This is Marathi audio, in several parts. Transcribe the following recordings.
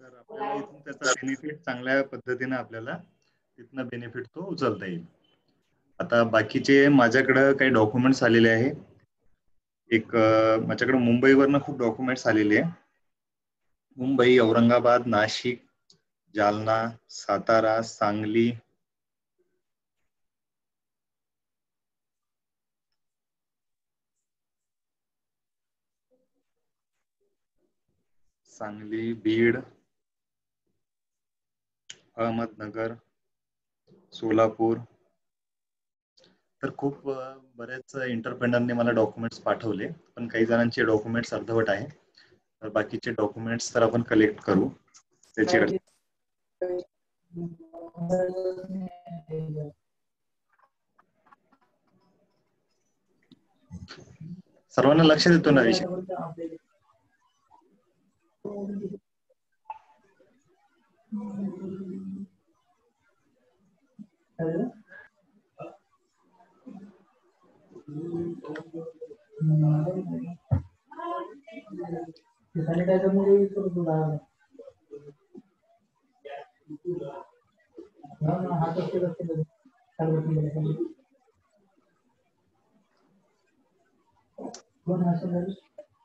तर आपल्याला इथून त्याचा बेनिफिट चांगल्या पद्धतीने आपल्याला तिथनं बेनिफिट तो उचलता येईल. आता बाकीचे माझ्याकडे काही डॉक्युमेंट्स आलेले आहे. एक माझ्याकडे मुंबईवरनं खूप डॉक्युमेंट्स आलेले आहे. मुंबई, औरंगाबाद, नाशिक, जालना, सातारा, सांगली, बीड, अहमदनगर, सोलापूर. तर खूप बरेच इंटरप्रेनरने मला डॉक्युमेंट्स पाठवले, पण काही जणांचे डॉक्युमेंट्स अर्धवट आहे. तर बाकीचे डॉक्युमेंट्स तर आपण कलेक्ट करू. त्याची सर्वांना लक्ष देतो ना विषय.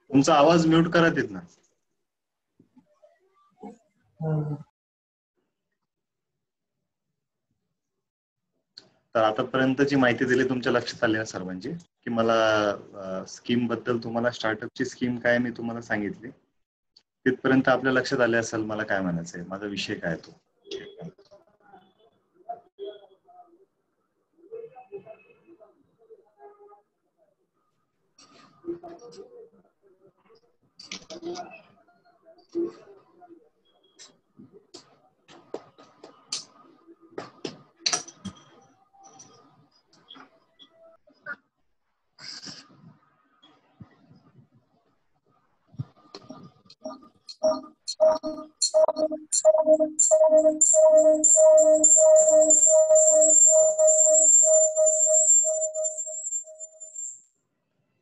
तुमचा आवाज म्यूट करा तिथनं. तर आतापर्यंतची माहिती दिली तुमच्या लक्षात आली ना सर्वांची, की मला स्कीम बद्दल तुम्हाला स्टार्टअपची स्कीम काय मी तुम्हाला सांगितली. तिथपर्यंत आपल्या लक्षात आले असेल मला काय म्हणायचंय, माझा विषय काय तो.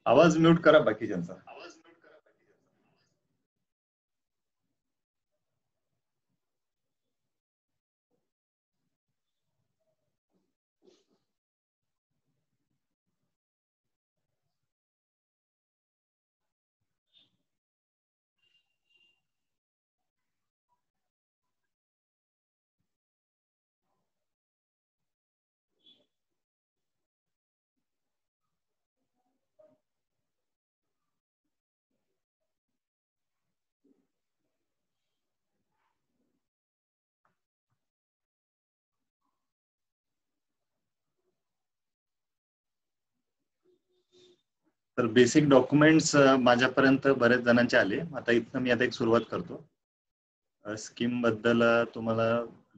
आवाज म्यूट करा बाकीच्यांचा. तर बेसिक डॉक्युमेंट्स माझ्यापर्यंत बरेच जणांचे आले. आता इथनं मी एक सुरुवात करतो. स्कीम बद्दल तुम्हाला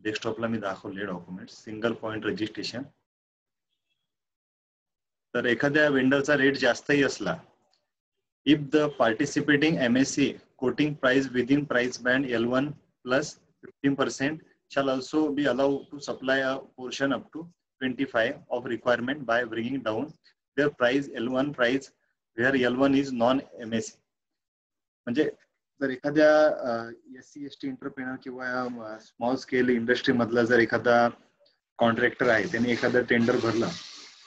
डेस्कटॉपला मी दाखवले डॉक्युमेंट्स. Single point registration. तर एखाद्या वेंडरचा रेट जास्तही असला, if the participating MSC quoting price within price band L1 plus 15% shall also be allowed to supply a portion up to 25 of requirement by bringing down their price L1 price where L1 is non-MSC. म्हणजे जर एखाद्या SC ST एंटरप्रेनर किंवा स्मॉल स्केल इंडस्ट्री मधला जर एखादा कॉन्ट्रॅक्टर आहे, त्यांनी एखादा टेंडर भरला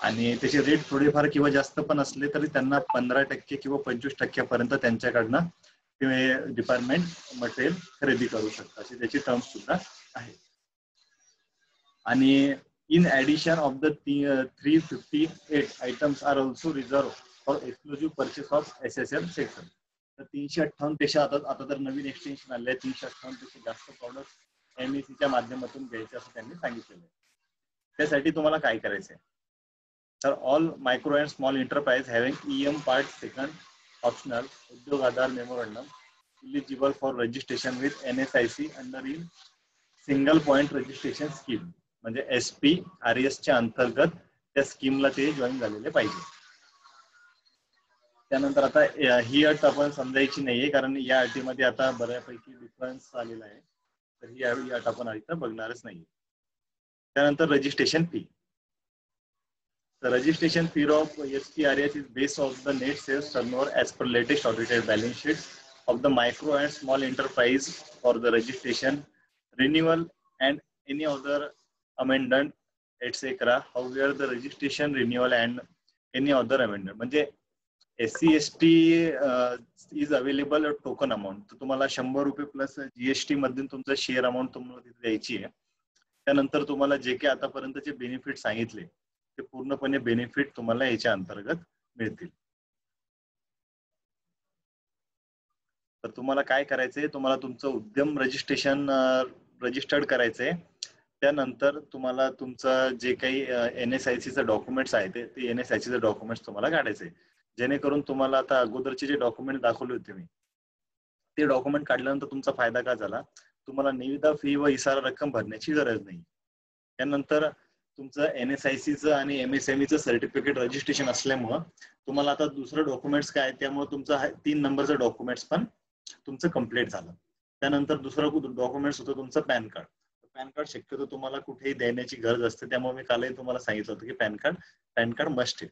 आणि त्याचे रेट थोडेफार किंवा जास्त पण असले तरी त्यांना 15% किंवा 25% पर्यंत त्यांच्याकडनं डिपार्टमेंट मटेरियल खरेदी करू शकतात, अशी त्याची टर्म्स सुद्धा आहे. आणि in addition of the 358 items are also reserved for exclusive purchase of SSL sector. तर 358 पेक्षा आता तर नवीन एक्सटेन्शन आले आहे, 358 पेक्षा जास्त प्रॉडक्ट MSCच्या माध्यमातून घ्यायचे असं त्यांनी सांगितलेलं आहे. त्यासाठी तुम्हाला काय करायचंय, तर all micro and small enterprise having EM part second optional Udyog Aadhaar memorandum eligible for registration with NSIC under in single point registration scheme, म्हणजे SPRS च्या अंतर्गत त्या स्कीमला ते जॉईन झालेले पाहिजे. त्यानंतर आता ही अट आपण समजायची नाहीये, कारण या अटीमध्ये आता बऱ्यापैकी डिफरन्स आलेला आहे, तर ही अट आपण आता बघणारच नाही. त्यानंतर registration fee. The registration fee of SPRS is based on the net sales turnover as per latest audited balance sheets of the micro and small enterprise for the registration, renewal, and any other amendment, etc. However, the registration, renewal, and any other amendment. म्हणजे SC ST is available at token amount. तर तुम्हाला 100 रुपये प्लस GST मधून तुमचं शेअर अमाऊंट तुम्हाला तिथे द्यायची आहे. त्यानंतर तुम्हाला जे काही आतापर्यंतचे बेनिफिट सांगितले ते पूर्णपणे बेनिफिट तुम्हाला याच्या अंतर्गत मिळतील. तर तुम्हाला काय करायचंय, तुम्हाला तुमचं उद्यम रजिस्ट्रेशन रजिस्टर्ड करायचंय. त्यानंतर तुम्हाला तुमचं जे काही NSIC चं डॉक्युमेंट्स आहे ते NSIC चं डॉक्युमेंट्स तुम्हाला काढायचे, जेणेकरून तुम्हाला आता अगोदरचे जे डॉक्युमेंट दाखवले होते मी ते डॉक्युमेंट काढल्यानंतर तुमचा फायदा काय झाला, तुम्हाला निविदा फी व इसारा रक्कम भरण्याची गरज नाही. त्यानंतर तुमचं NSIC आणि MSME चं सर्टिफिकेट रजिस्ट्रेशन असल्यामुळं तुम्हाला आता दुसरं डॉक्युमेंट्स काय, त्यामुळे तुमचं 3 नंबरचं डॉक्युमेंट्स पण तुमचं कम्प्लीट झालं. त्यानंतर दुसरं डॉक्युमेंट्स होतं तुमचं पॅन कार्ड. पॅन कार्ड शक्यतो तुम्हाला कुठेही देण्याची गरज असते, त्यामुळे मी कालही तुम्हाला सांगितलं होतं की पॅन कार्ड मस्ट आहे.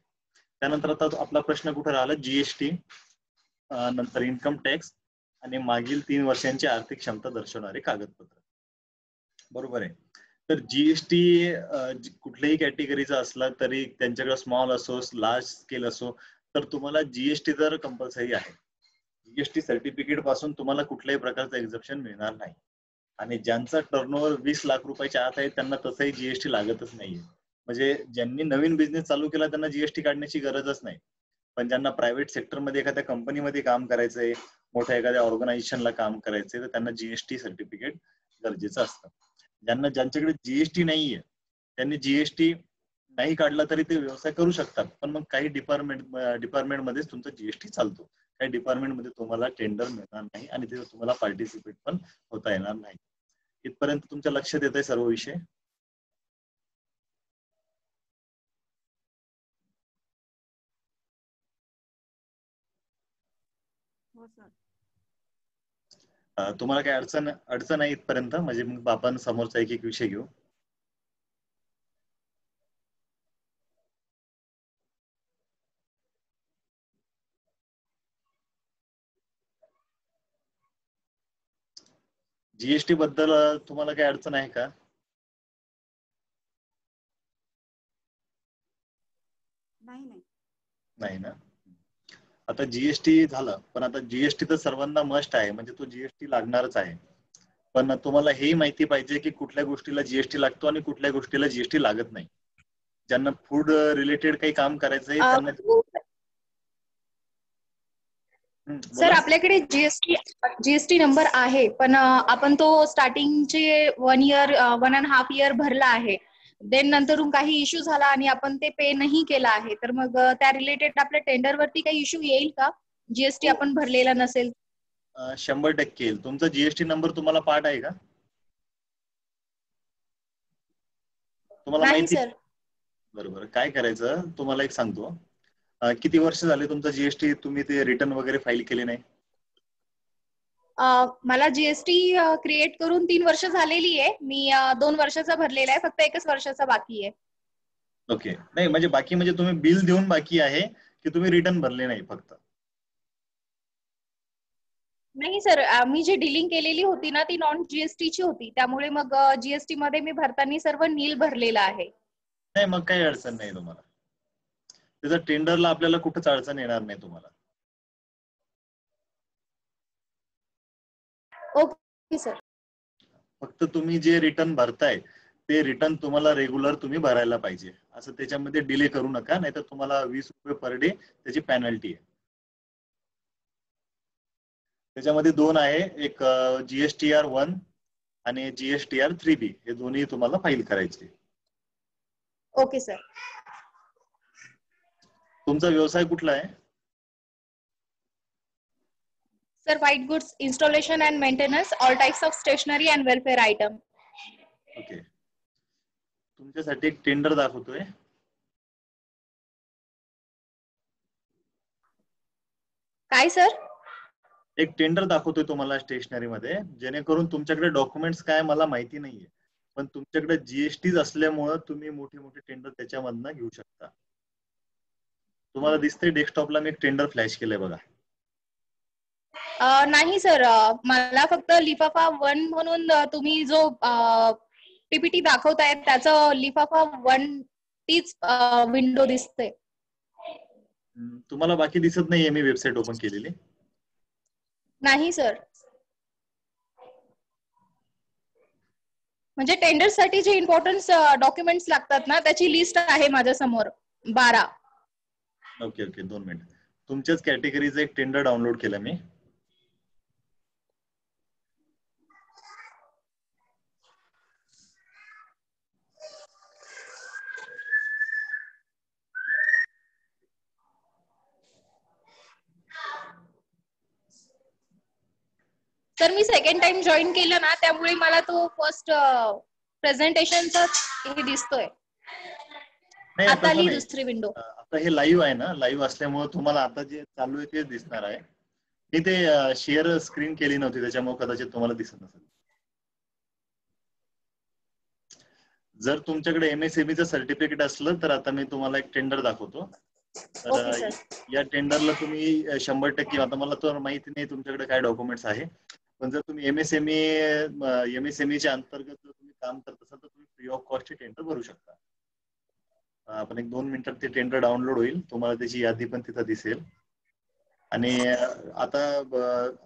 त्यानंतर आता आपला प्रश्न कुठे राहिला, GST, नंतर इन्कम टॅक्स आणि मागील 3 वर्षांची आर्थिक क्षमता दर्शवणारे कागदपत्र. बरोबर आहे. तर GST कुठल्याही कॅटेगरीचा असला तरी त्यांच्याकडे स्मॉल असो लार्ज स्केल असो तर तुम्हाला GST तर कंपल्सरी आहे. GST सर्टिफिकेट पासून तुम्हाला कुठल्याही प्रकारचं एक्झम्पशन मिळणार नाही. आणि ज्यांचा टर्नओव्हर 20 लाख रुपयाच्या आत आहे त्यांना तसंही GST लागतच नाहीये. म्हणजे ज्यांनी नवीन बिझनेस चालू केला त्यांना GST काढण्याची गरजच नाही. पण ज्यांना प्रायव्हेट सेक्टरमध्ये एखाद्या कंपनीमध्ये काम करायचंय, मोठ्या एखाद्या ऑर्गनायझेशनला काम करायचंय तर त्यांना GST सर्टिफिकेट गरजेचं असतं. ज्यांच्याकडे GST नाहीये त्यांनी GST नाही काढला तरी ते व्यवसाय करू शकतात, पण मग काही डिपार्टमेंटमध्येच तुमचा GST चालतो. काही डिपार्टमेंटमध्ये तुम्हाला टेंडर मिळणार नाही आणि तिथे तुम्हाला पार्टिसिपेट पण होता येणार नाही. इथपर्यंत तुमच्या लक्षात येत आहे सर्व विषय? तुम्हाला काही अडचण आहे इथपर्यंत? म्हणजे मग आपण समोरचा एक एक विषय घेऊ. GST बद्दल तुम्हाला काही अडचण आहे का? नाही ना. आता GST झालं, पण आता GST तर सर्वांना मस्ट आहे, म्हणजे तो GST लागणारच आहे. पण तुम्हाला हेही माहिती पाहिजे की कुठल्या गोष्टीला GST लागतो आणि कुठल्या गोष्टीला GST लागत नाही. ज्यांना फूड रिलेटेड काही काम करायचंय त्यांना. सर आपल्याकडे जीएसटी नंबर आहे, पण आपण तो स्टार्टिंगचे 1 इयर 1.5 इयर भरला आहे. देन नंतरून काही इश्यू झाला आणि आपण ते पे नाही केला आहे, तर मग त्या रिलेटेड आपल्या टेंडर वरती काही इश्यू येईल का? GST आपण भरलेला नसेल? 100% येईल. तुमचा GST नंबर तुम्हाला पाठ आहे का? तुम्हाला माहिती? सर. बरोबर. काय करायचं तुम्हाला एक सांगतो, किती वर्ष झाले तुमचा GST तुम्ही ते रिटर्न वगैरे फाईल केले नाही? मला GST क्रिएट करून 3 वर्ष झालेली आहे. मी 2 वर्षाचा भरलेला आहे, फक्त 1च वर्षाचा बाकी आहे. ओके. नाही म्हणजे बाकी म्हणजे तुम्ही बिल देऊन बाकी आहे की तुम्ही रिटर्न भरले नाही फक्त? नाही सर, मी जी डीलिंग केलेली होती ना ती नॉन GST ची होती, त्यामुळे मग GST मध्ये मी भरताना सर्व नील भरलेलं आहे. नाही मग काही अडचण नाही तुम्हाला. त्याचा टेंडरला आपल्याला कुठंच अडचण येणार नाही तुम्हाला. Okay sir. फक्त तुम्ही जे रिटर्न भरताय ते रिटर्न तुम्हाला रेग्युलर तुम्ही भरायला पाहिजे. असं त्याच्यामध्ये डिले करू नका, नाहीतर तुम्हाला 20 रुपये पर डे त्याची पेनल्टी आहे. त्याच्यामध्ये 2 आहे, एक GSTR 1 आणि GSTR 3B, हे दोन्ही तुम्हाला फाईल करायचे. Okay sir. तुमचा व्यवसाय कुठला आहे? Sir white goods installation and maintenance, all types of stationery and welfare item. Okay. तुमच्यासाठी एक टेंडर दाखवतोय. काय सर? एक टेंडर दाखवतोय तुम्हाला स्टेशनरी मध्ये, जेणेकरून तुमच्याकडे डॉक्युमेंट्स काय मला माहिती नाहीये, पण तुमच्याकडे GST असल्यामुळे तुम्ही मोठे मोठे टेंडर त्याच्यामधनं घेऊ शकता. तुम्हाला दिसतंय डेस्कटॉपला मी एक टेंडर फ्लॅश केलंय बघा. नाही सर, मला फक्त लिफाफा 1 म्हणून तुम्ही जो पीपीटी दाखवताय त्याचं लिफाफा 1 तीच विंडो दिसते. तुम्हाला बाकी दिसत नाहीये मी वेबसाईट ओपन केलेली? नाही सर, म्हणजे टेंडर साठी जे इम्पॉर्टंट डॉक्युमेंट्स लागतात ना त्याची लिस्ट आहे माझ्या समोर 12. Okay okay, 2 minute. तुमच्याच कॅटेगरीचं एक टेंडर डाउनलोड केलं मी. सर मी सेकंड टाइम जॉईन केलं ना त्यामुळे मला तो फर्स्ट प्रेझेंटेशनचा हे दिसतोय. नाही आता तसं आली नाही. दुसरी विंडो. आता हे लाईव्ह आहे ना, लाईव्ह असल्यामुळे तुम्हाला आता जे चालू आहे ते दिसणार आहे. मी ते शेअर स्क्रीन केली नव्हती त्याच्यामुळे कदाचित तुम्हाला दिसत नसेल. जर तुमच्याकडे एमएसएमईचं सर्टिफिकेट असलं तर आता मी तुम्हाला एक टेंडर दाखवतो. ओके तर सर. या टेंडरला तुम्ही 100%, आता मला तर माहिती नाही तुमच्याकडे काय डॉक्युमेंट्स आहे, पण जर तुम्ही एमएसएमईच्या अंतर्गत जर तुम्ही काम करत असाल तर तुम्ही फ्री ऑफ कॉस्ट टेंडर भरू शकता. आपण एक 2 मिनिटात ते टेंडर डाउनलोड होईल, तुम्हाला त्याची यादी पण तिथं दिसेल. आणि आता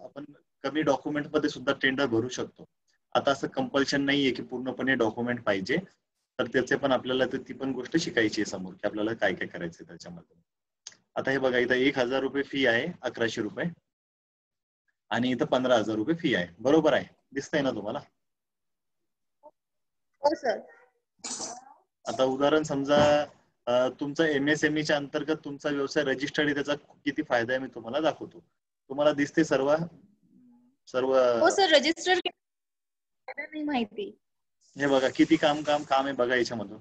आपण कमी डॉक्युमेंट मध्ये सुद्धा टेंडर भरू शकतो. आता असं कंपल्शन नाहीये की पूर्णपणे डॉक्युमेंट पाहिजे, तर त्याचे पण आपल्याला ती पण गोष्ट शिकायची आहे समोर की आपल्याला काय काय करायचंय त्याच्यामध्ये. आता हे बघा, इथं 1,000 रुपये फी आहे, 1100 रुपये, आणि इथं 15,000 रुपये फी आहे. बरोबर आहे, दिसतंय ना तुम्हाला? हो सर. आता उदाहरण समजा तुमचा एमएसएमईच्या अंतर्गत तुमचा व्यवसाय रजिस्टर्ड आहे, त्याचा किती फायदा आहे मी तुम्हाला दाखवतो. तुम्हाला दिसते सर्व? हो सर, रजिस्टर नाही माहिती. हे बघा किती काम आहे बघा याच्यामधून.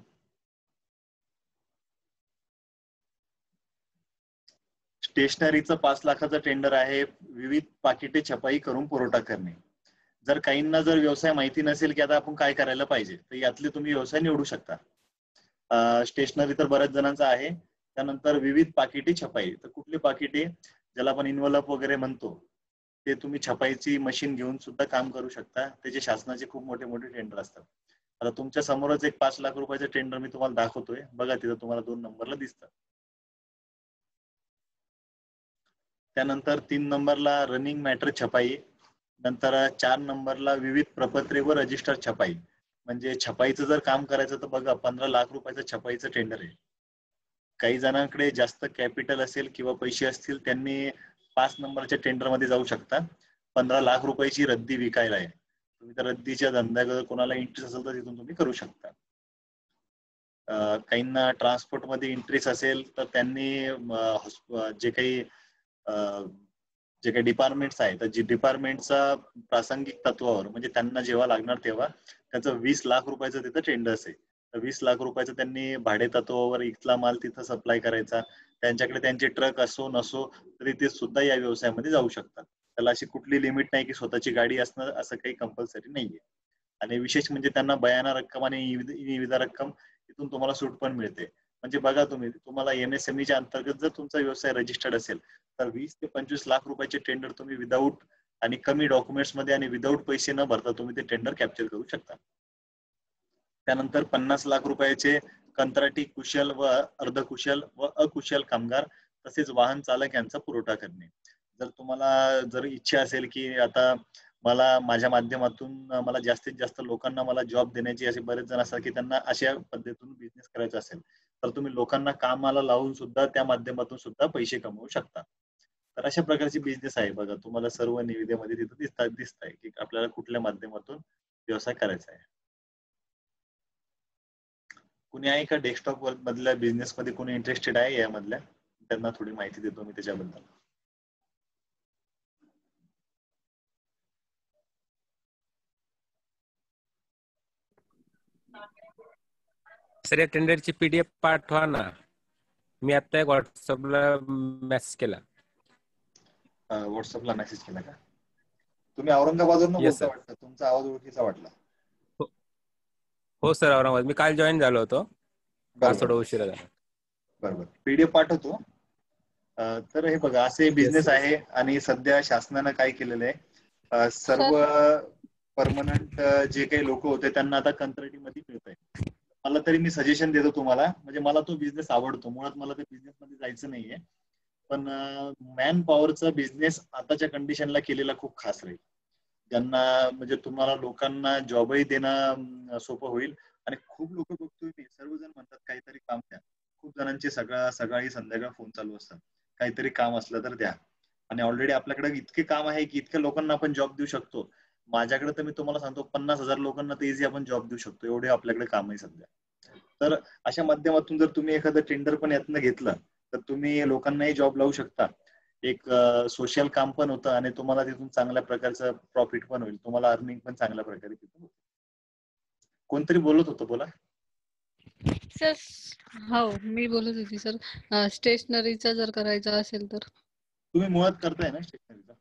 स्टेशनरीचं 5 लाखाचं टेंडर आहे, विविध पाकिटे छपाई करून पुरवठा करणे. जर काहींना जर व्यवसाय माहिती नसेल की आता आपण काय करायला पाहिजे, तर यातले तुम्ही व्यवसाय निवडू शकता. स्टेशनरी तर बऱ्याच जणांचा आहे. त्यानंतर विविध पाकिटे छपाई, तर कुठली पाकिटे, ज्याला आपण इन्व्हलप वगैरे म्हणतो, ते तुम्ही छपाईची मशीन घेऊन सुद्धा काम करू शकता. त्याचे शासनाचे खूप मोठे मोठे टेंडर असतात. आता तुमच्या समोरच एक 5 लाख रुपयाचं टेंडर मी तुम्हाला दाखवतोय बघा, तिथं तुम्हाला 2 नंबरला दिसतं. त्यानंतर 3 नंबरला रनिंग मॅटर छपाई, नंतर 4 नंबरला विविध प्रपत्रे व रजिस्टर छपाई. म्हणजे छपाईचं जर काम करायचं तर बघा 15 लाख रुपयाचं छपाईचं टेंडर आहे. काही जणांकडे जास्त कॅपिटल असेल किंवा पैसे असतील त्यांनी 5 नंबरच्या टेंडर मध्ये जाऊ शकता. 15 लाख रुपयाची रद्दी विकायला आहे. तुम्ही त्या रद्दीच्या धंद्यात कोणाला इंटरेस्ट असेल तर तिथून तुम्ही करू शकता. काहींना ट्रान्सपोर्ट मध्ये इंटरेस्ट असेल तर त्यांनी जे काही डिपार्टमेंट्स आहेत, तर जे डिपार्टमेंटचा प्रासंगिक तत्वावर म्हणजे त्यांना जेव्हा लागणार तेव्हा त्याचं 20 लाख रुपयाचं तिथं टेंडर्स आहे. तर 20 लाख रुपयाचं त्यांनी भाडे तत्वावर इथला माल तिथं सप्लाय करायचा. त्यांच्याकडे त्यांचे ट्रक असो नसो तरी ते सुद्धा या व्यवसायामध्ये जाऊ शकतात. त्याला अशी कुठली लिमिट नाही की स्वतःची गाडी असणं असं काही कंपल्सरी नाहीये. आणि विशेष म्हणजे त्यांना बयाना रक्कम आणि निविदा रक्कम तिथून तुम्हाला सूट पण मिळते. म्हणजे बघा तुम्हाला एमएसएमईच्या अंतर्गत जर तुमचा व्यवसाय रजिस्टर्ड असेल तर 20 ते 25 लाख रुपयाचे टेंडर तुम्ही विदाऊट आणि कमी डॉक्युमेंट्स मध्ये आणि विदाऊट पैसे न भरता तुम्ही ते टेंडर कॅप्चर करू शकता. त्यानंतर 50 लाख रुपयाचे कंत्राटी कुशल व अर्धकुशल व अकुशल कामगार तसेच वाहन चालक यांचा पुरवठा करणे. जर तुम्हाला जर इच्छा असेल की आता मला माझ्या माध्यमातून मला जास्तीत जास्त लोकांना मला जॉब देण्याची, असे बरेच जण असतात की त्यांना अशा पद्धतीतून बिझनेस करायचा असेल तर तुम्ही लोकांना कामाला लावून सुद्धा त्या माध्यमातून सुद्धा पैसे कमवू शकता. तर अशा प्रकारची बिझनेस आहे बघा, तुम्हाला सर्व निविदेमध्ये तिथं दिसत आहे की आपल्याला कुठल्या माध्यमातून व्यवसाय करायचा आहे. कुणी आहे का डेस्कटॉप मधल्या बिझनेस मध्ये कोणी इंटरेस्टेड आहे यामधल्या? त्यांना थोडी माहिती देतो मी त्याच्याबद्दल. सर या टेंडरची पीडीएफ पाठवा ना, मी आता एक व्हॉट्सअपला मेसेज केला. व्हॉट्सअपला मेसेज केला का? तुम्ही औरंगाबादवरून बोलता वाटतं, तुमचा आवाज ओळखीचा वाटला. हो सर, औरंगाबाद. मी काल जॉईन झालो होतो, आज थोडा उशिरा झाला. बरोबर, पीडीएफ पाठवतो. तर हे बघा असे बिझनेस yes. आहे आणि सध्या शासनानं काय केलेलं आहे, सर्व परमनंट जे काही लोक होते त्यांना आता कंत्राटीमध्ये मिळत आहे. मला तरी मी सजेशन देतो तुम्हाला, म्हणजे मला तो बिझनेस आवडतो, मुळात मला त्या बिझनेस मध्ये जायचं नाहीये, पण मॅन पॉवरचा बिझनेस आताच्या कंडिशनला केलेला खूप खास राहील. ज्यांना म्हणजे तुम्हाला लोकांना जॉबही देणं सोपं होईल. आणि खूप लोक बघतोय मी, सर्वजण म्हणतात काहीतरी काम द्या. खूप जणांचे सकाळी संध्याकाळ फोन चालू असतात, काहीतरी काम असलं तर द्या. आणि ऑलरेडी आपल्याकडे इतके काम आहे की इतक्या लोकांना आपण जॉब देऊ शकतो. माझ्याकडे तर मी तुम्हाला सांगतो 50,000 लोकांना तर इझी आपण जॉब देऊ शकतो, एवढे आपल्याकडे काम आहे सध्या. तर अशा माध्यमातून जर तुम्ही एखादं टेंडर पण यातनं घेतलं तर तुम्ही लोकांनाही जॉब लावू शकता. एक सोशल काम पण होतं आणि तुम्हाला तिथून चांगल्या प्रकारचं प्रॉफिट पण होईल, तुम्हाला अर्निंग पण चांगल्या प्रकारे तिथून होईल. कोणतरी बोलत होतं, बोला सर. हो, मी बोलत होती सर, स्टेशनरीचा जर करायचा असेल तर. तुम्ही मुळात करताय ना स्टेशनरीचा?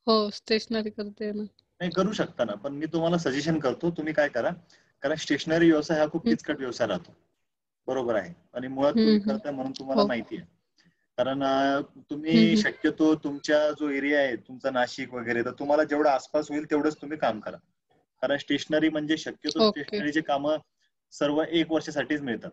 हो, स्टेशनरी करते ना. नाही करू शकता ना, पण मी तुम्हाला सजेशन करतो तुम्ही काय करा, कारण स्टेशनरी व्यवसाय हा खूप किचकट व्यवसाय राहतो, बरोबर आहे, आणि मुळात तुम्ही करताय म्हणून तुम्हाला माहिती आहे. कारण तुम्ही शक्यतो तुमच्या जो एरिया आहे तुमचा नाशिक वगैरे, तर तुम्हाला जेवढं आसपास होईल तेवढंच तुम्ही काम करा. कारण स्टेशनरी म्हणजे शक्यतो स्टेशनरीचे काम सर्व 1 वर्षासाठीच मिळतात.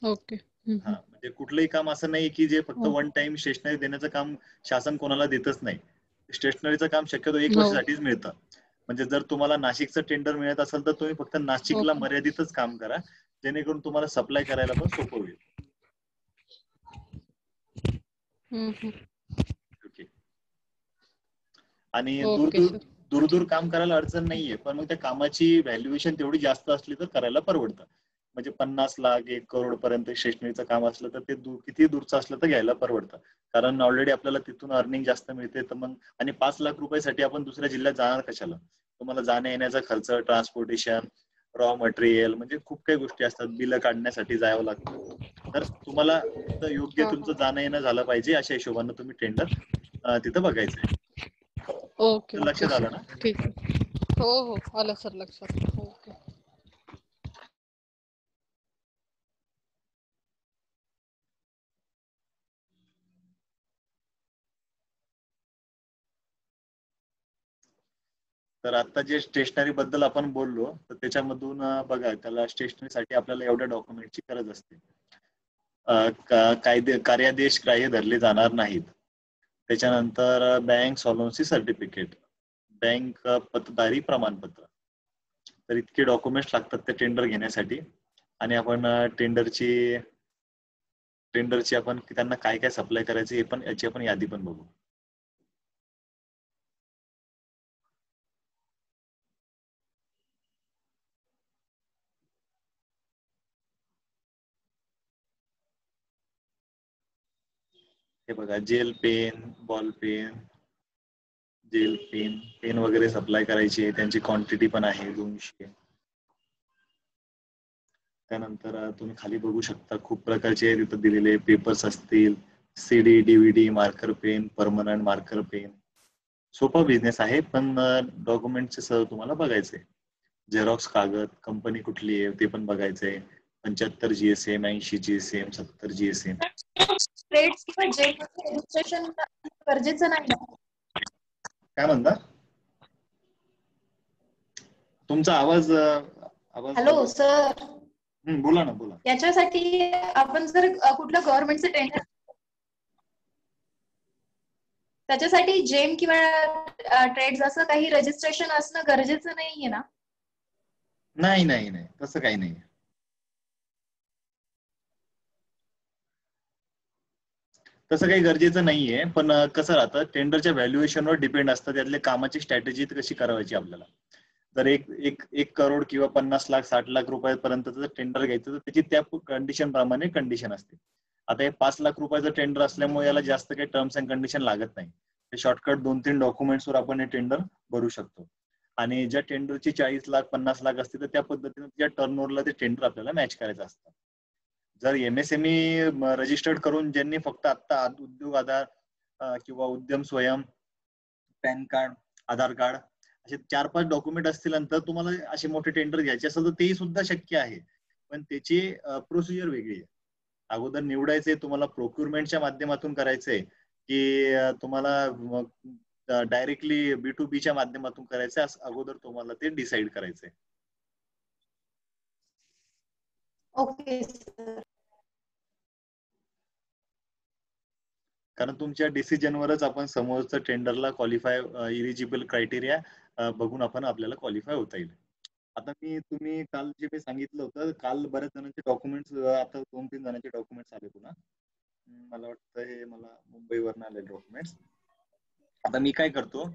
ओके. हा, म्हणजे कुठलंही काम असं नाही की जे फक्त वन टाइम स्टेशनरी देण्याचं काम शासन कोणाला देतच नाही. स्टेशनरीचं काम शक्यतो 1 वर्षासाठीच मिळतं. म्हणजे जर तुम्हाला नाशिकचं टेंडर मिळत असेल तर तुम्ही फक्त नाशिकला मर्यादितच काम करा, जेणेकरून तुम्हाला सप्लाय करायला पण सोपं होईल. ओके. आणि दूर काम करायला अडचण नाहीये, पण मग त्या कामाची व्हॅल्युएशन तेवढी जास्त असली तर करायला परवडतं. म्हणजे 50 लाख 1 करोड पर्यंत स्टेशनरीचं काम असलं तर ते किती दूरचं असलं तर घ्यायला परवडतं. कारण ऑलरेडी आपल्याला तिथून अर्निंग जास्त मिळते. तर मग आणि 5 लाख रुपयासाठी आपण दुसऱ्या जिल्ह्यात जाणार कशाला? तुम्हाला जाण्या येण्याचा खर्च, ट्रान्सपोर्टेशन, रॉ मटेरियल, म्हणजे खूप काही गोष्टी असतात, बिलं काढण्यासाठी जावं लागतं. तर तुम्हाला फक्त योग्य तुमचं जाणं येणं झालं पाहिजे, अशा हिशोबानं तुम्ही टेंडर तिथं बघायचंय. ओके. लक्षात आलं ना? ठीक आहे. हो आलं सर लक्षात. ओके. तर आता जे स्टेशनरी बद्दल आपण बोललो, तर त्याच्यामधून बघा, त्याला स्टेशनरीसाठी आपल्याला एवढ्या डॉक्युमेंटची गरज असते. कार्यादेश ग्राह्य धरले जाणार नाहीत. त्याच्यानंतर बँक सॉल्व्हन्सी सर्टिफिकेट, बँक पतदारी प्रमाणपत्र. तर इतके डॉक्युमेंट्स लागतात ते टेंडर घेण्यासाठी. आणि आपण टेंडरची आपण त्यांना काय काय सप्लाय करायचे याची आपण यादी पण बघू. हे बघा, gel pen, ball pen, gel pen वगैरे सप्लाय करायची, त्यांची क्वांटिटी पण आहे 200. त्यानंतर तुम्ही खाली बघू शकता खूप प्रकारचे तिथं दिलेले पेपर्स असतील, CD, DVD, marker pen, permanent marker pen. सोपा बिझनेस आहे, पण डॉक्युमेंटचे सह तुम्हाला बघायचंय. झेरॉक्स कागद, कंपनी कुठली आहे ते पण बघायचंय. 75 GSM, 80 GSM, 70 GSM. ट्रेड्स किंवा जेलमध्ये रजिस्ट्रेशन गरजेचं नाही. काय म्हणता? तुमचा आवाज हॅलो सर. बोला ना, बोला. याच्यासाठी आपण जर कुठलं गव्हर्नमेंटचं टेंडर, त्याच्यासाठी जेम किंवा ट्रेड्स असं काही रजिस्ट्रेशन असणं गरजेचं नाहीये ना? नाही, तसं काही नाही. तसं काही गरजेचं नाहीये, पण कसं राहतं, टेंडरच्या व्हॅल्युएशनवर डिपेंड असतं, त्यातले कामाची स्ट्रॅटेजी कशी करायची आपल्याला. जर एक करोड किंवा 50 लाख 60 लाख रुपयापर्यंत टेंडर घ्यायचं तर त्याची त्या कंडिशन प्रमाणे कंडिशन असते. आता हे 5 लाख रुपयाचं टेंडर असल्यामुळे याला जास्त काही टर्म्स अँड कंडिशन लागत नाही. हे शॉर्टकट 2-3 डॉक्युमेंट्सवर आपण हे टेंडर भरू शकतो. आणि ज्या टेंडरची 40 लाख 50 लाख असते तर त्या पद्धतीने त्या टर्नओव्हरला ते टेंडर आपल्याला मॅच करायचं असतं. जर MSME रजिस्टर्ड करून ज्यांनी फक्त आता उद्योग आधार किंवा उद्यम स्वयं, पॅन कार्ड, आधार कार्ड असे 4-5 डॉक्युमेंट असतील, नंतर तुम्हाला असे मोठे टेंडर घ्यायचे असेल तर तेही सुद्धा शक्य आहे, पण त्याची प्रोसिजर वेगळी आहे. अगोदर निवडायचे तुम्हाला प्रोक्युरमेंटच्या माध्यमातून करायचंय की तुम्हाला डायरेक्टली B2B च्या माध्यमातून करायचंय, अगोदर तुम्हाला ते डिसाइड करायचंय. Okay sir. कारण तुमच्या डिसिजनवरच आपण समोरचं टेंडरला क्वालिफाय इलिजिबल क्रायटेरिया बघून आपण आपल्याला क्वालिफाय होता येईल. आता तुम्ही काल जे मी सांगितलं होतं, काल बऱ्याच जणांचे डॉक्युमेंट्स, आता 2-3 जणांचे डॉक्युमेंट्स आले पुन्हा. मला वाटतं हे मला मुंबईवरून आले डॉक्युमेंट्स. आता मी काय करतो,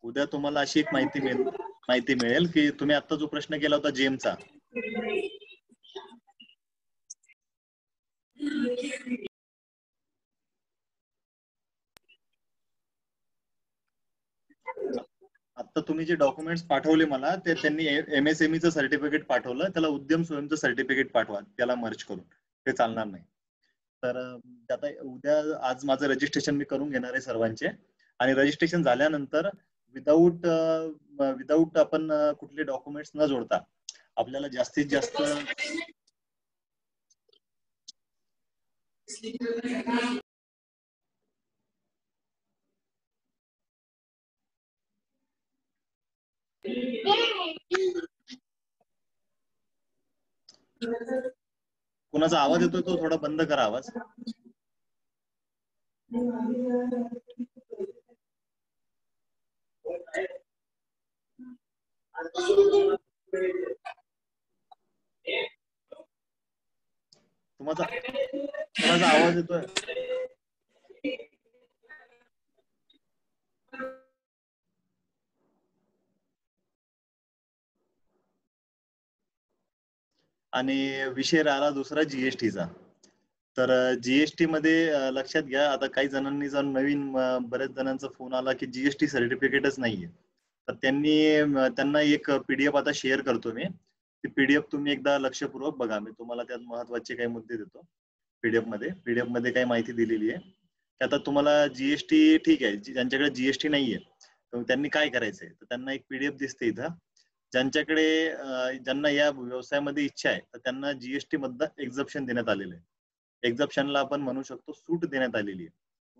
उद्या तुम्हाला अशी एक माहिती मिळेल की तुम्ही आता जो प्रश्न केला होता जेमचा, आता तुम्ही जे डॉक्युमेंट्स पाठवले मला, ते त्यांनी MSME चं सर्टिफिकेट पाठवलं, त्याला उद्यम स्वयंचं सर्टिफिकेट पाठवा, त्याला मर्ज करून. ते चालणार नाही. तर आता उद्या, आज माझं रजिस्ट्रेशन मी करून घेणार आहे सर्वांचे, आणि रजिस्ट्रेशन झाल्यानंतर विदाऊट आपण कुठले डॉक्युमेंट्स न जोडता आपल्याला जास्तीत जास्त कुणाचा आवाज येतोय तो थोडा बंद करा आवाज. कुणाचा आवाज येतोय? आणि विषय राहिला दुसरा जीएसटीचा. तर जीएसटी मध्ये लक्षात घ्या, आता काही जणांनी जाऊन नवीन बऱ्याच जणांचा फोन आला की जीएसटी सर्टिफिकेटच नाहीये. तर त्यांना एक PDF आता शेअर करतो मी. ती PDF तुम्ही एकदा लक्षपूर्वक बघा. मी तुम्हाला त्यात महत्वाचे काही मुद्दे देतो. PDF मध्ये काही माहिती दिलेली आहे. आता तुम्हाला जीएसटी ठीक आहे, ज्यांच्याकडे जीएसटी नाहीये तर त्यांनी काय करायचंय, तर त्यांना एक PDF दिसते इथं. ज्यांना या व्यवसायामध्ये इच्छा आहे तर त्यांना जीएसटी मधनं एक्झप्शन देण्यात आलेलं आहे. एक्झप्शनला आपण म्हणू शकतो सूट देण्यात आलेली आहे.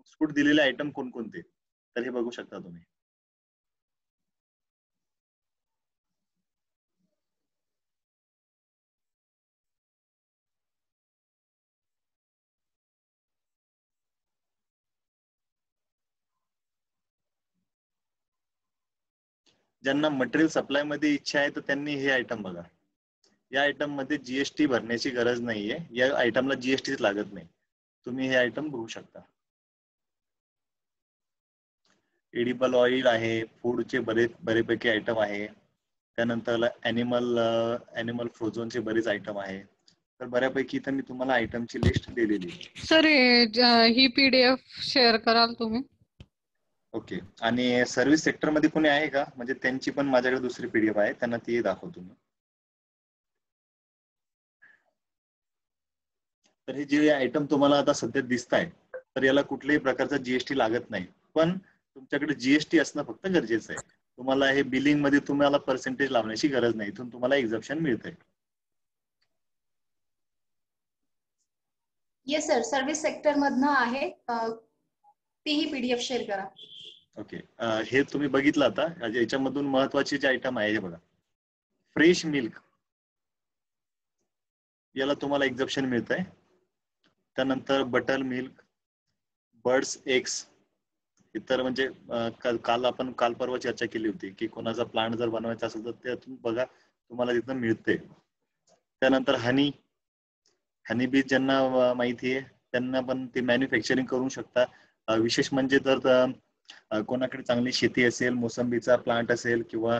सूट दिलेले आयटम कोणकोणते, तर हे बघू शकता तुम्ही. ज्यांना मटेरियल सप्लाय मध्ये इच्छा आहे तर त्यांनी हे आयटम बघा. या आयटम मध्ये जीएसटी भरण्याची गरज नाहीये, या आयटमला जीएसटी लागत नाही. तुम्ही हे आयटम बघू शकता. एडिबल ऑइल आहे, फूडचे बरेपैकी आयटम आहे. त्यानंतर ॲनिमल फ्रोझनचे बरेच आयटम आहे. तर बऱ्यापैकी इथं मी तुम्हाला आयटमची लिस्ट दिलेली आहे. सर ही PDF शेअर कराल तुम्ही? ओके. आणि सर्व्हिस सेक्टर मध्ये कोणी आहे का, म्हणजे त्यांची पण माझ्याकडे दुसरी PDF आहे, त्यांना ती दाखवतो मी. तर हे जे आयटम तुम्हाला आता सध्या दिसत आहे, तर याला कुठल्याही प्रकारचा जीएसटी लागत नाही. पण तुमच्याकडे जीएसटी असणं फक्त गरजेचं आहे. तुम्हाला हे बिलिंग मध्ये तुम्हाला पर्सेंटेज लावण्याची गरज नाही, इथून तुम्हाला एक्झप्शन मिळतंय. येस सर, सर्व्हिस सेक्टर मधनं आहे, तीही PDF शेअर करा. ओके. हे तुम्ही बघितलं आता. याच्यामधून महत्वाचे जे आयटम आहे हे बघा. फ्रेश मिल्क, याला तुम्हाला एक्झप्शन मिळतंय. त्यानंतर बटर मिल्क, बर्ड्स एग्स, इतर म्हणजे काल परवा चर्चा केली होती की कोणाचा प्लांट जर बनवायचा असेल तर त्यातून बघा तुम्हाला तिथं मिळते. त्यानंतर हनी बीज ज्यांना माहिती आहे त्यांना पण ते मॅन्युफॅक्चरिंग करू शकता. विशेष म्हणजे जर कोणाकडे चांगली शेती असेल, मोसंबीचा प्लांट असेल किंवा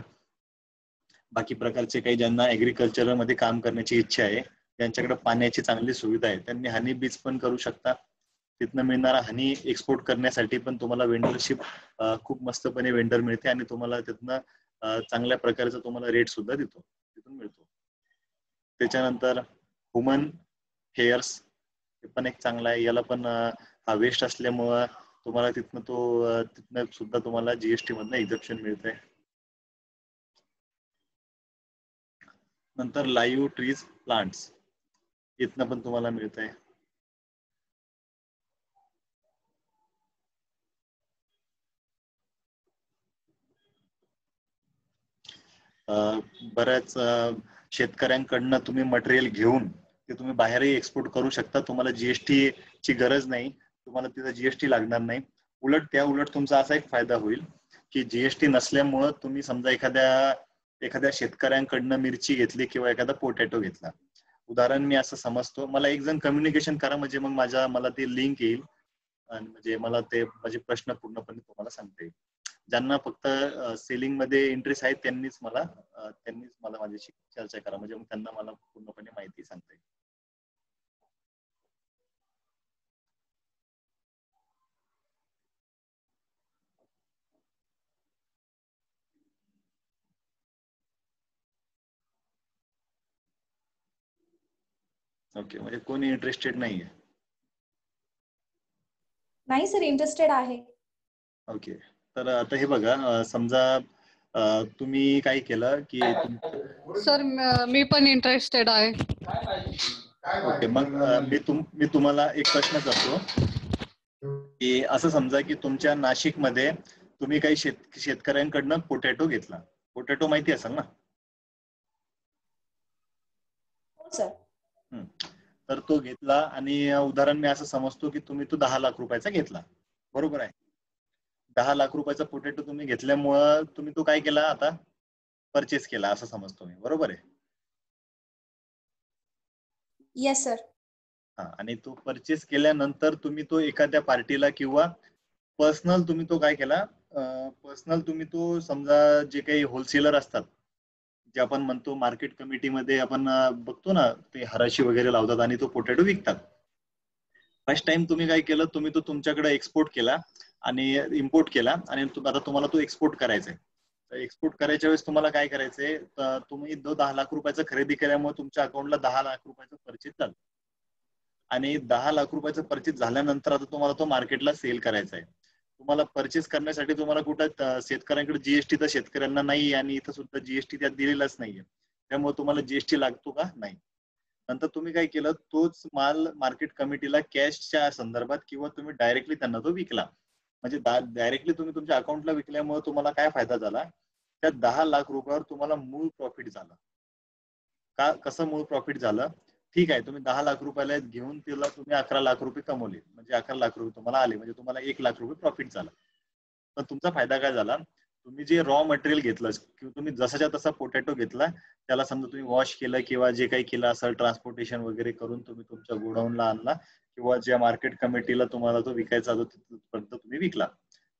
बाकी प्रकारचे काही ज्यांना ऍग्रिकल्चर मध्ये काम करण्याची इच्छा आहे, त्यांच्याकडे पाण्याची चांगली सुविधा आहे, त्यांनी हनी बीज पण करू शकता. तिथनं मिळणारा हनी एक्सपोर्ट करण्यासाठी पण तुम्हाला वेंडरशिप खूप मस्तपणे वेंडर मिळते आणि तुम्हाला तिथनं चांगल्या प्रकारचा तुम्हाला रेट सुद्धा तिथून मिळतो. त्याच्यानंतर ह्युमन हेअर्स, हे पण एक चांगला आहे. याला पण हा वेस्ट असल्यामुळं तुम्हाला तिथनं सुद्धा तुम्हाला जीएसटी मधनं एक्झप्शन मिळतंय. नंतर लाईव्ह ट्रीज प्लांट्स, इथनं पण तुम्हाला मिळतंय. बऱ्याच शेतकऱ्यांकडनं तुम्ही मटेरियल घेऊन ते तुम्ही बाहेरही एक्सपोर्ट करू शकता. तुम्हाला जीएसटी ची गरज नाही, तुम्हाला तिथं जीएसटी लागणार नाही. त्या उलट तुमचा असा एक फायदा होईल की जीएसटी नसल्यामुळं तुम्ही समजा एखाद्या शेतकऱ्यांकडनं मिरची घेतली किंवा एखादा पोटॅटो घेतला, उदाहरण मी असं समजतो, मला एक जण कम्युनिकेशन करा म्हणजे मग मला ते लिंक येईल आणि म्हणजे मला ते माझे प्रश्न पूर्णपणे तुम्हाला सांगता येईल. ज्यांना फक्त सेलिंग मध्ये इंटरेस्ट आहे त्यांनीच मला माझ्याशी चर्चा करा, म्हणजे मग त्यांना मला पूर्णपणे माहिती सांगता येईल. ओके, म्हणजे कोणी इंटरेस्टेड नाहीये? नाही सर, इंटरेस्टेड आहे. ओके, तर आता हे बघा, समजा तुम्ही काय केलं की सर मी पण इंटरेस्टेड आहे. ओके, मग मी तुम्हाला एक प्रश्न करतो की असं समजा की तुमच्या नाशिकमध्ये तुम्ही काही शेतकऱ्यांकडनं पोटॅटो घेतला. पोटॅटो माहिती असेल ना? हो सर. तर तो घेतला आणि उदाहरण मी असं समजतो की तुम्ही तो 10 लाख रुपयाचा घेतला, बरोबर आहे? 10 लाख रुपयाचा पोटॅटो तुम्ही घेतल्यामुळं तुम्ही तो काय केला, आता परचेस केला असं समजतो मी, बरोबर आहे? Yes sir. आणि तो परचेस केल्यानंतर तुम्ही तो एखाद्या पार्टीला किंवा पर्सनल तुम्ही तो काय केला, पर्सनल तुम्ही तो समजा जे काही होलसेलर असतात, जे आपण म्हणतो मार्केट कमिटीमध्ये आपण बघतो ना, ते हराशी वगैरे लावतात आणि तो पोटॅटो विकतात. फर्स्ट टाइम तुम्ही काय केलं, तुम्ही तो तुमच्याकडे एक्सपोर्ट केला आणि इम्पोर्ट केला आणि आता तुम्हाला तो एक्सपोर्ट करायचा आहे. तर एक्सपोर्ट करायच्या वेळेस तुम्हाला काय करायचंय, तुम्ही 10 लाख रुपयाचा खरेदी केल्यामुळे तुमच्या अकाउंटला 10 लाख रुपयाचं परचेस झालं आणि 10 लाख रुपयाचं परचेस झाल्यानंतर आता तुम्हाला तो मार्केटला सेल करायचा आहे. तुम्हाला परचेस करण्यासाठी तुम्हाला कुठं शेतकऱ्यांकडे जीएसटी तर शेतकऱ्यांना नाही आणि इथं सुद्धा जीएसटी त्यात दिलेलाच नाहीये, त्यामुळे तुम्हाला जीएसटी लागतो का? नाही. नंतर तुम्ही काय केलं, तोच माल मार्केट कमिटीला कॅशच्या संदर्भात किंवा तुम्ही डायरेक्टली त्यांना तो विकला. म्हणजे डायरेक्टली तुम्ही तुमच्या अकाउंटला विकल्यामुळे तुम्हाला काय फायदा झाला, त्या 10 लाख रुपयावर तुम्हाला मूळ प्रॉफिट झालं. का, कसं मूळ प्रॉफिट झालं? ठीक आहे, तुम्ही 10 लाख रुपयाला घेऊन तिला तुम्ही 11 लाख रुपये कमवले, म्हणजे 11 लाख रुपये तुम्हाला आले, म्हणजे तुम्हाला 1 लाख रुपये प्रॉफिट झाला. तर तुमचा फायदा काय झाला, तुम्ही जे रॉ मटेरियल घेतलं किंवा तुम्ही जसाच्या तसा पोटॅटो घेतला, त्याला समजा तुम्ही वॉश केलं किंवा जे काही केलं असेल ट्रान्सपोर्टेशन वगैरे करून तुम्ही तुमच्या गोडाऊनला आणला किंवा ज्या मार्केट कमिटीला तुम्हाला तो विकायचा होता तिथपर्यंत तुम्ही विकला.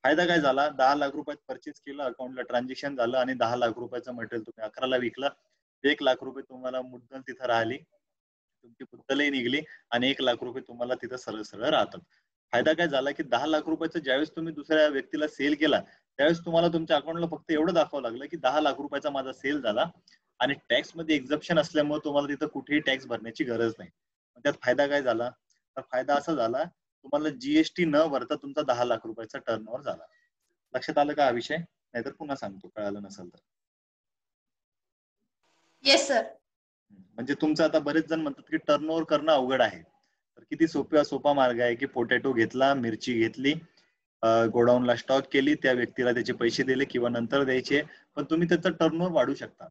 फायदा काय झाला, 10 लाख रुपयात परचेस केलं, अकाउंटला ट्रान्झॅक्शन झालं आणि 10 लाख रुपयाचं मटेरियल तुम्ही 11ला विकला. 1 लाख रुपये तुम्हाला मुद्दल तिथं राहिली, तुमची मुद्दलही निघली आणि 1 लाख रुपये तुम्हाला तिथं सरळ सरळ राहतात. फायदा काय झाला की 10 लाख रुपयाचं ज्यावेळेस तुम्ही दुसऱ्या व्यक्तीला सेल केला त्यावेळेस तुम्हाला तुमच्या अकाउंटला फक्त एवढं दाखवावं लागलं की 10 लाख रुपयाचा माझा सेल झाला आणि टॅक्स मध्ये एक्झम्पशन असल्यामुळे तुम्हाला तिथं कुठेही टॅक्स भरण्याची गरज नाही. त्यात फायदा काय झाला, तर फायदा असा झाला, तुम्हाला जीएसटी न भरता तुमचा 10 लाख रुपयाचा टर्नओव्हर झाला. लक्षात आलं का हा विषय? नाहीतर पुन्हा सांगतो, कळालं नसेल तर. Yes sir. म्हणजे तुमचं आता बरेच जण म्हणतात की टर्नओव्हर करणं अवघड आहे, तर किती सोपा मार्ग आहे की पोटॅटो घेतला, मिरची घेतली, गोडाऊनला स्टॉक केली, त्या व्यक्तीला त्याचे पैसे दिले किंवा नंतर द्यायचे, पण तुम्ही त्याचं टर्नओव्हर वाढू शकता.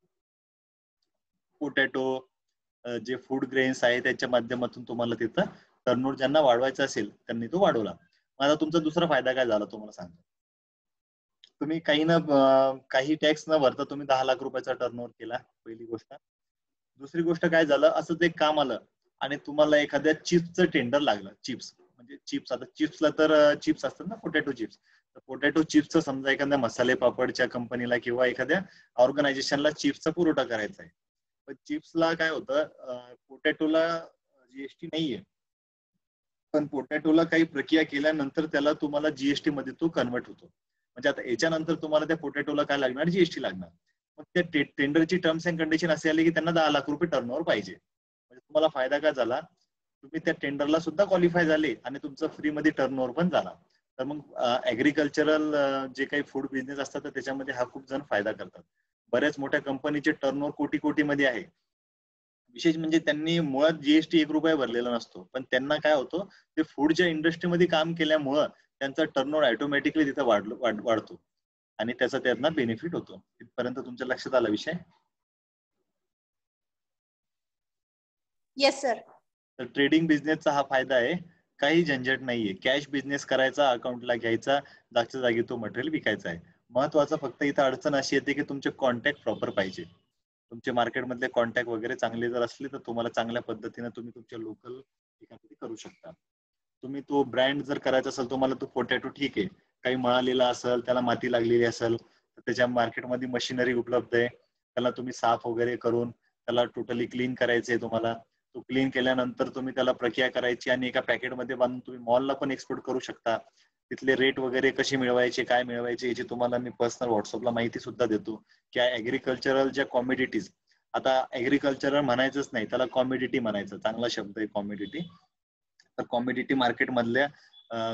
पोटॅटो जे फूड ग्रेन्स आहे त्याच्या माध्यमातून तुम्हाला तिथं टर्नओव्हर ज्यांना वाढवायचा असेल त्यांनी तो वाढवला. माझा तुमचा दुसरा फायदा काय झाला तुम्हाला सांगतो, तुम्ही काही टॅक्स न भरता तुम्ही 10 लाख रुपयाचा टर्नओव्हर केला, पहिली गोष्ट. दुसरी गोष्ट काय झालं, असंच एक काम आलं आणि तुम्हाला एखाद्या चिप्सचं टेंडर लागलं. चिप्स म्हणजे चिप्स, आता चिप्सला तर चिप्स असतात ना, पोटॅटो चिप्स. तर पोटॅटो चिप्सचं समजा एखाद्या मसाले पापडच्या कंपनीला किंवा एखाद्या ऑर्गनायझेशनला चिप्सचा पुरवठा करायचा आहे. पण चिप्सला काय होतं, पोटॅटोला जीएसटी नाहीये, पण पोटॅटोला काही प्रक्रिया केल्यानंतर त्याला तुम्हाला जीएसटी मध्ये तो कन्वर्ट होतो. म्हणजे आता याच्यानंतर तुम्हाला त्या पोटॅटोला काय लागणार, जीएसटी लागणार. मग त्या टेंडरची टर्म्स अँड कंडिशन असे आले की त्यांना 10 लाख रुपये टर्नओव्हर पाहिजे. म्हणजे तुम्हाला फायदा काय झाला, तुम्ही त्या टेंडरला सुद्धा क्वालिफाय झाले आणि तुमचं फ्री मध्ये टर्नओव्हर पण झाला. तर मग ऍग्रिकल्चरल जे काही फूड बिझनेस असतात तर त्याच्यामध्ये हा खूप जण फायदा करतात. बऱ्याच मोठ्या कंपनीचे टर्नओव्हर कोटी कोटीमध्ये आहे. विशेष म्हणजे त्यांनी मुळात जीएसटी 1 रुपया भरलेला नसतो, पण त्यांना काय होतं, ते फूडच्या इंडस्ट्रीमध्ये काम केल्यामुळं त्यांचा टर्नओव्हर ऑटोमॅटिकली तिथं वाढतो. आणि त्याचा त्यांना बेनिफिट होतो. इथपर्यंत तुमच्या लक्षात आला विषय? Yes sir. तर ट्रेडिंग बिझनेसचा हा फायदा आहे, काही झंझट नाहीये. कॅश बिझनेस करायचा, अकाउंटला घ्यायचा, जागच्या जागी तो मटेरियल विकायचा आहे. महत्वाचं फक्त इथं अडचण अशी येते की तुमचे कॉन्टॅक्ट प्रॉपर पाहिजे. तुमचे मार्केटमधले कॉन्टॅक्ट वगैरे चांगले जर असले तर तुम्हाला चांगल्या पद्धतीने तुम्ही तुमच्या लोकल ठिकाणी करू शकता. तुम्ही तो ब्रँड जर करायचा असेल, तुम्हाला तो पोटॅटो ठीक आहे, काही मळालेला असेल, त्याला माती लागलेली असेल, तर त्याच्या मार्केटमध्ये मशिनरी उपलब्ध आहे, त्याला तुम्ही साफ वगैरे करून त्याला टोटली क्लीन करायचंय तुम्हाला. तो क्लीन केल्यानंतर तुम्ही त्याला प्रक्रिया करायची आणि एका पॅकेटमध्ये बांधून तुम्ही मॉलला पण एक्सपोर्ट करू शकता. तिथले रेट वगैरे कसे मिळवायचे, काय मिळवायचे याची तुम्हाला मी पर्सनल व्हॉट्सअपला माहिती सुद्धा देतो. की ऍग्रिकल्चरल ज्या कॉमोडिटीज, आता ऍग्रिकल्चरल म्हणायचंच नाही, त्याला कॉमोडिटी म्हणायचं, चांगला शब्द आहे कॉमोडिटी. तर कॉमोडिटी मार्केट मधल्या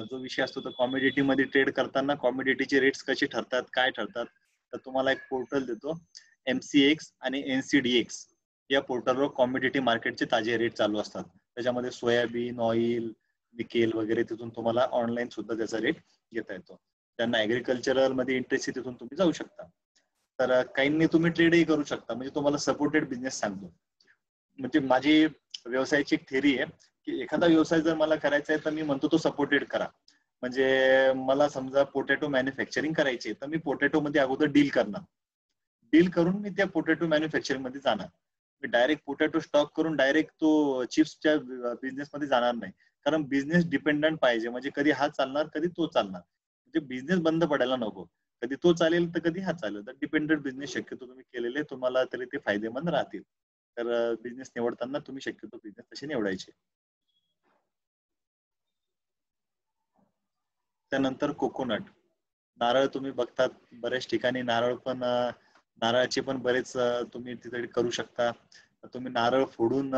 जो विषय असतो, तर कॉमोडिटी मध्ये ट्रेड करताना कॉमोडिटीचे रेट्स कसे ठरतात, काय ठरतात, तर तुम्हाला एक पोर्टल देतो, MCX आणि NCDX या पोर्टलवर कॉमोडिटी मार्केटचे ताजे रेट चालू असतात. त्याच्यामध्ये सोयाबीन, ऑइल, निकेल वगैरे तिथून तुम्हाला ऑनलाईन सुद्धा त्याचा रेट घेता येतो. त्यांना ऍग्रिकल्चरल मध्ये इंटरेस्ट आहे तिथून तुम्ही जाऊ शकता. तर काहींनी तुम्ही ट्रेडही करू शकता. म्हणजे तुम्हाला सपोर्टेड बिझनेस सांगतो. म्हणजे माझी व्यवसायाची एक थेरी आहे की एखादा व्यवसाय जर मला करायचा आहे तर मी म्हणतो तो सपोर्टेड करा. म्हणजे मला समजा पोटॅटो मॅन्युफॅक्चरिंग करायची आहे तर मी पोटॅटो मध्ये अगोदर डील करणार, डील करून मी त्या पोटॅटो मॅन्युफॅक्चरिंग मध्ये जाणार. मी डायरेक्ट पोटॅटो स्टॉक करून डायरेक्ट तो चिप्सच्या बिझनेस मध्ये जाणार नाही. कारण बिझनेस डिपेंडंट पाहिजे, म्हणजे कधी हा चालणार कधी तो चालणार. म्हणजे बिझनेस बंद पडायला नको, कधी तो चालेल तर कधी हा चालेल. तर डिपेंडंट बिझनेस शक्यतो तुम्ही केलेले तुम्हाला तरी ते फायदेमंद राहतील. तर बिझनेस निवडताना तुम्ही शक्यतो बिझनेस तसे निवडायचे. त्यानंतर कोकोनट, नारळ तुम्ही बघतात बऱ्याच ठिकाणी नारळ पण, नारळाचे पण बरेच तुम्ही तिथे करू शकता. तुम्ही नारळ फोडून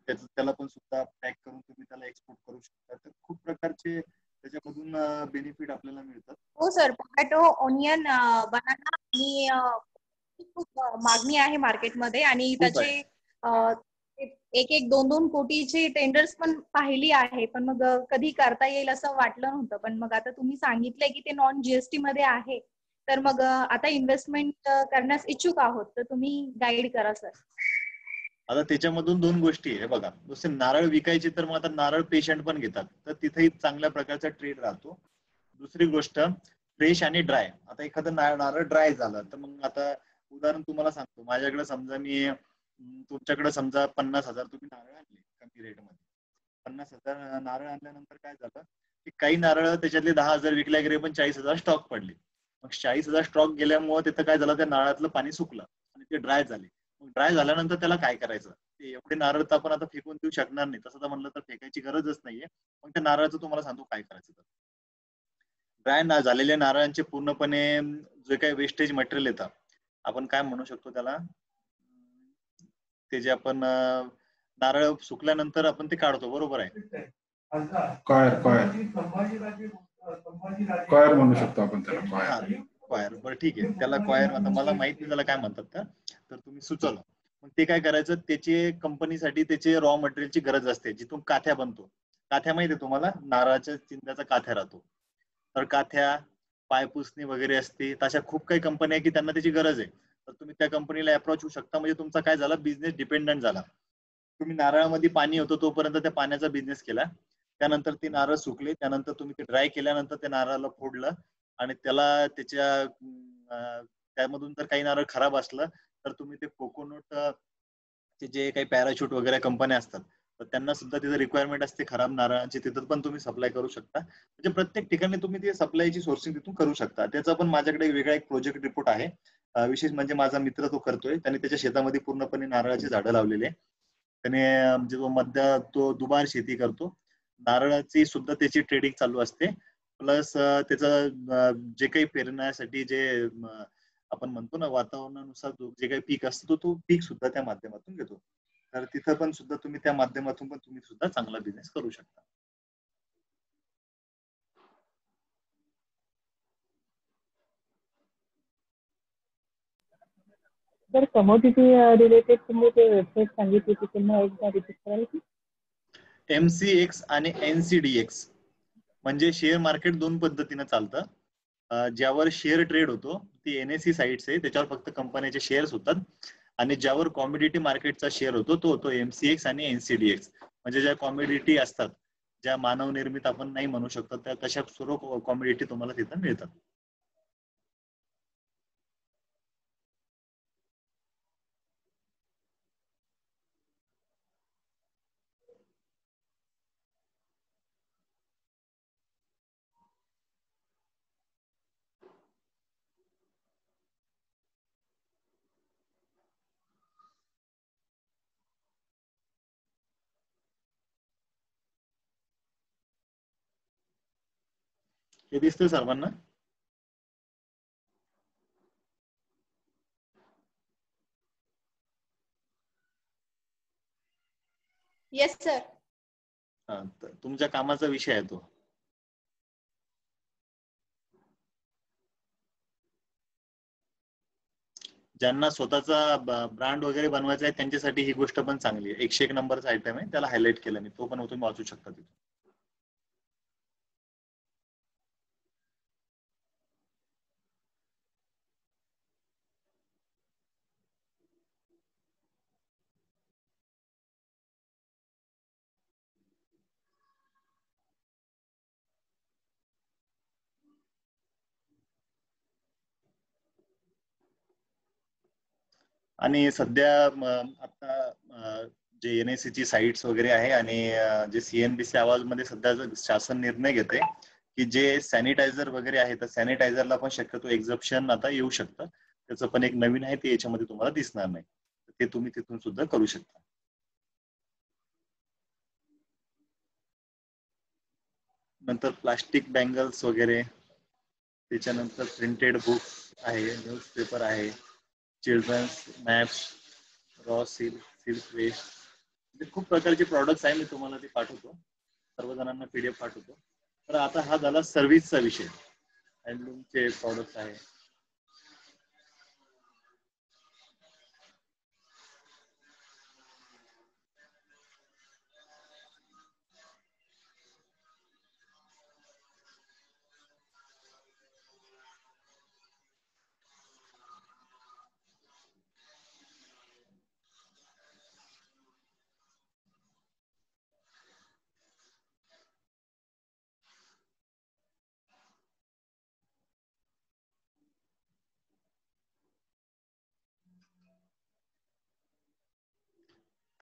त्याला पण सुद्धा पॅक करून तुम्ही त्याला एक्सपोर्ट करू शकता. तर खूप प्रकारचे त्याच्यामधून बेनिफिट आपल्याला मिळतात. हो सर, पोटॅटो, ऑनियन, बनाना आणि खूप मागणी आहे मार्केटमध्ये आणि खूप त्याचे आहे. एक एक 2-2 कोटीची टेंडर्स पण पाहिली आहे. पण मग कधी करता येईल असं वाटलं नव्हतं. पण मग आता तुम्ही सांगितलंय की ते नॉन जीएसटी मध्ये आहे, तर मग आता इन्व्हेस्टमेंट करण्यास इच्छुक आहोत. तर तुम्ही गाईड करा सर. आता त्याच्यामधून दोन गोष्टी आहे बघा. दुसरे नारळ विकायचे तर मग आता नारळ पेशंट पण घेतात, तर तिथेही चांगल्या प्रकारचा ट्रेड राहतो. दुसरी गोष्ट फ्रेश आणि ड्राय. आता एखादं नारळ ड्राय झालं तर मग आता उदाहरण तुम्हाला सांगतो, माझ्याकडे समजा मी तुमच्याकडे समजा 50,000 तुम्ही नारळ आणले कमी रेट मध्ये. 50,000 नारळ आणल्यानंतर काय झालं की काही नारळ त्याच्यातले 10,000 विकल्या गेले पण 40,000 स्टॉक पडले. मग 40,000 स्टॉक गेल्यामुळे तिथं काय झालं, त्या नारळातलं पाणी सुकलं आणि ते ड्राय झाले. मग ड्राय झाल्यानंतर त्याला काय करायचं, ते एवढे नारळ तर आपण आता फेकून देऊ शकणार नाही. तसं तर म्हणलं तर फेकायची गरजच नाहीये. मग त्या नारळाचं तुम्हाला सांगतो काय करायचं. तर ड्राय झालेल्या नारळांचे पूर्णपणे जे काही वेस्टेज मटेरियल येतं, आपण काय म्हणू शकतो त्याला, ते जे आपण नारळ सुकल्यानंतर आपण ते काढतो, बरोबर आहे. कॉयर म्हणू शकतो आपण त्याला. कॉयर, बरं ठीक आहे. त्याला कॉयर, आता मला माहित नाही त्याला काय म्हणतात का, तर तुम्ही सुचवलं. मग ते काय करायचं, त्याचे कंपनीसाठी त्याचे रॉ मटेरियलची गरज असते, जिथून काथ्या बनतो. काथ्या माहिती आहे तुम्हाला, नारळाच्या चिंध्याचा काथ्या राहतो. तर काथ्या, पायपुसणी वगैरे असते, तशा खूप काही कंपन्या आहे की त्यांना त्याची गरज आहे. तर तुम्ही त्या कंपनीला अप्रोच होऊ शकता. म्हणजे तुमचा काय झाला, बिझनेस डिपेंडंट झाला. तुम्ही नारळामध्ये पाणी होतं तोपर्यंत त्या पाण्याचा बिझनेस केला. त्यानंतर ते नारळ सुकले, त्यानंतर तुम्ही ते ड्राय केल्यानंतर त्या नारळाला फोडलं आणि त्याला त्यामधून जर काही नारळ खराब असलं तर तुम्ही ते कोकोनट, जे काही पॅराशूट वगैरे कंपन्या असतात तर त्यांना सुद्धा तिथे रिक्वायरमेंट असते खराब नारळांची, तिथं पण तुम्ही सप्लाय करू शकता. म्हणजे प्रत्येक ठिकाणी तुम्ही ते सप्लायची सोर्सिंग तिथून करू शकता. त्याचा पण माझ्याकडे वेगळा एक प्रोजेक्ट रिपोर्ट आहे. विशेष म्हणजे माझा मित्र तो करतोय, त्याने त्याच्या शेतामध्ये पूर्णपणे नारळाची झाडं लावलेली आहे. त्याने म्हणजे तो दुबार शेती करतो. नारळाची सुद्धा त्याची ट्रेडिंग चालू असते. प्लस त्याचं जे काही पेरण्यासाठी जे आपण म्हणतो ना, वातावरणानुसार जे काही पीक असतो तो पीक सुद्धा त्या माध्यमातून घेतो. तर तिथं पण सुद्धा तुम्ही त्या माध्यमातून पण तुम्ही सुद्धा चांगला बिझनेस करू शकता. सर, कमोडिटी रिलेटेड तुम्ही ते वेबसाईट सांगितली ती पुन्हा एकदा रिपीट कराल की? MCX आणि NCDX म्हणजे शेअर मार्केट दोन पद्धतीने चालतं. ज्यावर शेअर ट्रेड होतो ती NSE साइट्स आहे, त्याच्यावर फक्त कंपन्याचे शेअर्स होतात. आणि ज्यावर कॉमोडिटी मार्केटचा शेअर होतो तो MCX आणि NCDX. म्हणजे ज्या कॉमोडिटी असतात, ज्या मानव निर्मित आपण नाही म्हणू शकतो, त्या तशा सर्व कॉमोडिटी तुम्हाला तिथं मिळतात. हे दिसतंय सर्वांना? Yes sir. तुमच्या कामाचा विषय आहे तो. ज्यांना स्वतःचा ब्रँड वगैरे बनवायचा आहे त्यांच्यासाठी ही गोष्ट पण चांगली आहे. 101 नंबरचा आयटम आहे, त्याला हायलाइट केलं मी, तो पण तुम्ही वाचू शकता तिथून. आणि सध्या आता जे NSE ची साइट्स वगैरे आहे आणि जे CNBC आवाज मध्ये सध्या शासन निर्णय घेते की जे सॅनिटायझर वगैरे आहे तर सॅनिटायझरला पण शक्यतो एक्झप्शन आता येऊ शकतं. त्याचं पण एक नवीन आहे, ते याच्यामध्ये तुम्हाला दिसणार नाही, ते तुम्ही तिथून सुद्धा करू शकता. नंतर प्लास्टिक बँगल्स वगैरे, त्याच्यानंतर प्रिंटेड बुक्स आहे, न्यूजपेपर आहे, children's maps, raw silk waste, खूप प्रकारचे प्रॉडक्ट्स आहे. मी तुम्हाला ते पाठवतो, सर्वजणांना PDF पाठवतो. तर आता हा झाला सर्व्हिसचा विषय. हँडलूमचे प्रॉडक्ट्स आहे.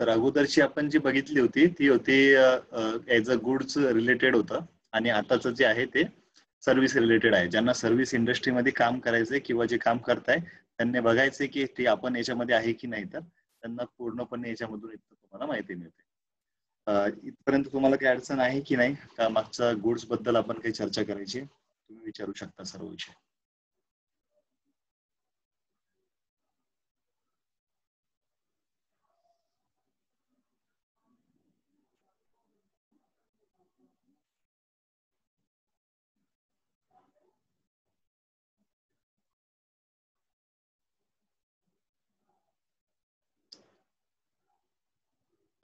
तर अगोदरची आपण जी बघितली होती ती होती ऍज अ गुड्स रिलेटेड होतं, आणि आताचं जे आहे ते सर्व्हिस रिलेटेड आहे. ज्यांना सर्व्हिस इंडस्ट्रीमध्ये काम करायचंय किंवा जे काम करताय त्यांनी बघायचंय की ते आपण याच्यामध्ये आहे की नाही, तर त्यांना पूर्णपणे याच्यामधून तुम्हाला माहिती मिळते. इथपर्यंत तुम्हाला काही अडचण आहे की नाही? का मागच्या गुड्स बद्दल आपण काही चर्चा करायची? तुम्ही विचारू शकता सर्व विषय.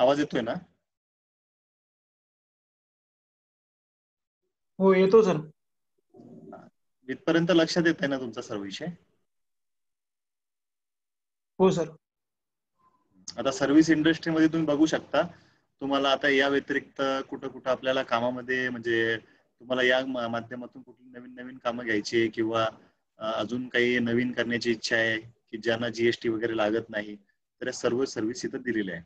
आवाज येतोय ना? हो येतो सर. इथपर्यंत लक्षात येत आहे ना तुमचा सर्व विषय? हो सर. आता सर्व्हिस इंडस्ट्रीमध्ये तुम्ही बघू शकता, तुम्हाला आता या व्यतिरिक्त कुठं कुठं आपल्याला कामामध्ये म्हणजे तुम्हाला या माध्यमातून कुठली नवीन नवीन कामं घ्यायची किंवा अजून काही नवीन करण्याची इच्छा आहे की ज्यांना GST वगैरे लागत नाही, तर सर्व सर्व्हिस इथं दिलेल्या आहे.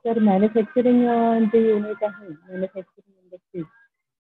सर मॅन्युफॅक्चरिंग जे युनिट आहे, मॅन्युफॅक्चरिंग